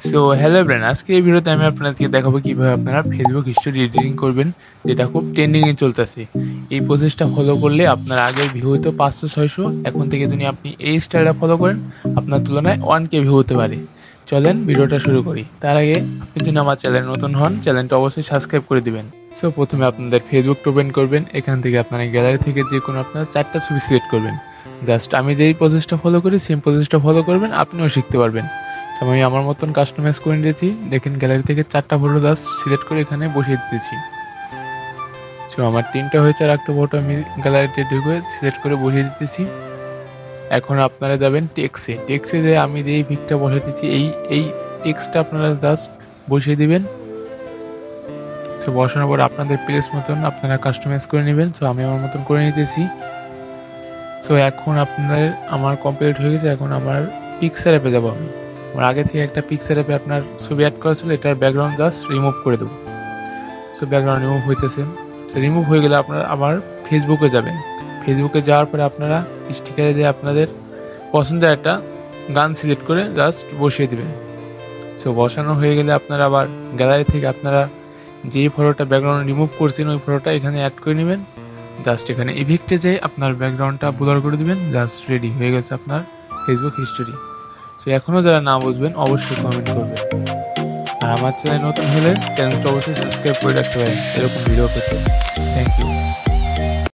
So hello brain, আজকে এই ভিডিওতে আমি আপনাদেরকে দেখাবো কিভাবে আপনারা ফেসবুক হিস্টোরি এডিটিং করবেন, যেটা খুব ট্রেন্ডিংয়ে চলতেছে। এই প্রসেসটা ফলো করলে আপনার আগের ভিউ হতো 500-600, এখন থেকে যদি আপনি এই স্টাইলটা ফলো করেন আপনার তুলনায় 1K ভিউ হতে পারে। চলেন ভিডিওটা শুরু করি। তার আগে আপনি যদি আমার চ্যানেল নতুন হন, চ্যানেলটা অবশ্যই সাবস্ক্রাইব করে দিবেন। সো প্রথমে আপনাদের ফেসবুকটা ওপেন করবেন। এখান থেকে আপনারা গ্যালারি থেকে যে কোনো আপনার 4টা ছবি সিলেক্ট করবেন। জাস্ট আমি যেই প্রসেসটা ফলো করি সেম প্রসেসটা ফলো করবেন, আপনিও শিখতে পারবেন। আমি আমার মতন কাস্টমাইজ করে নিয়েছি। দেখেন গ্যালারি থেকে 4টা ফটো জাস্ট সিলেক্ট করে এখানে বসিয়ে দিতেছি। সো আমার 3টা হয়েছে, আর একটা ফটো আমি গ্যালারিতে ঢুকে সিলেক্ট করে বসিয়ে দিতেছি। এখন আপনারা যাবেন টেক্সে যে আমি যেই পিকটা বসিয়ে দিচ্ছি এই টেক্সটটা আপনারা জাস্ট বসিয়ে দিবেন। সো বসানোর পর আপনাদের প্লেস মতন আপনারা কাস্টমাইজ করে নেবেন। সো আমি আমার মতন করে নিতেছি। সো এখন আমার কমপ্লিট হয়ে গেছে। এখন আমার পিকচার অ্যাপে যাবো। আমার আগে থেকে একটা পিকচার অ্যাপে আপনার ছবি অ্যাড করা ছিল, এটার ব্যাকগ্রাউন্ড জাস্ট রিমুভ করে দেবো। সো ব্যাকগ্রাউন্ড রিমুভ হইতেছে। তো রিমুভ হয়ে গেলে আপনারা আবার ফেসবুকে যাবেন। ফেসবুকে যাওয়ার পরে আপনারা স্টিকারে দিয়ে আপনাদের পছন্দের একটা গান সিলেক্ট করে জাস্ট বসিয়ে দেবেন। সো বসানো হয়ে গেলে আপনারা আবার গ্যালারি থেকে আপনারা যেই ফটোটা ব্যাকগ্রাউন্ড রিমুভ করছেন ওই ফটোটা এখানে অ্যাড করে নেবেন। জাস্ট এখানে ইফেক্টে যেয়ে আপনার ব্যাকগ্রাউন্ডটা ব্লার করে দেবেন। জাস্ট রেডি হয়ে গেছে আপনার ফেসবুক হিস্টোরি। সো এখনও যারা না বুঝবেন অবশ্যই কমেন্ট করবেন। আর আমার চ্যানেল নতুন হলে চ্যানেলটা অবশ্যই সাবস্ক্রাইব করে রাখতে পারেন এরকম ভিডিও পেতে। Thank you.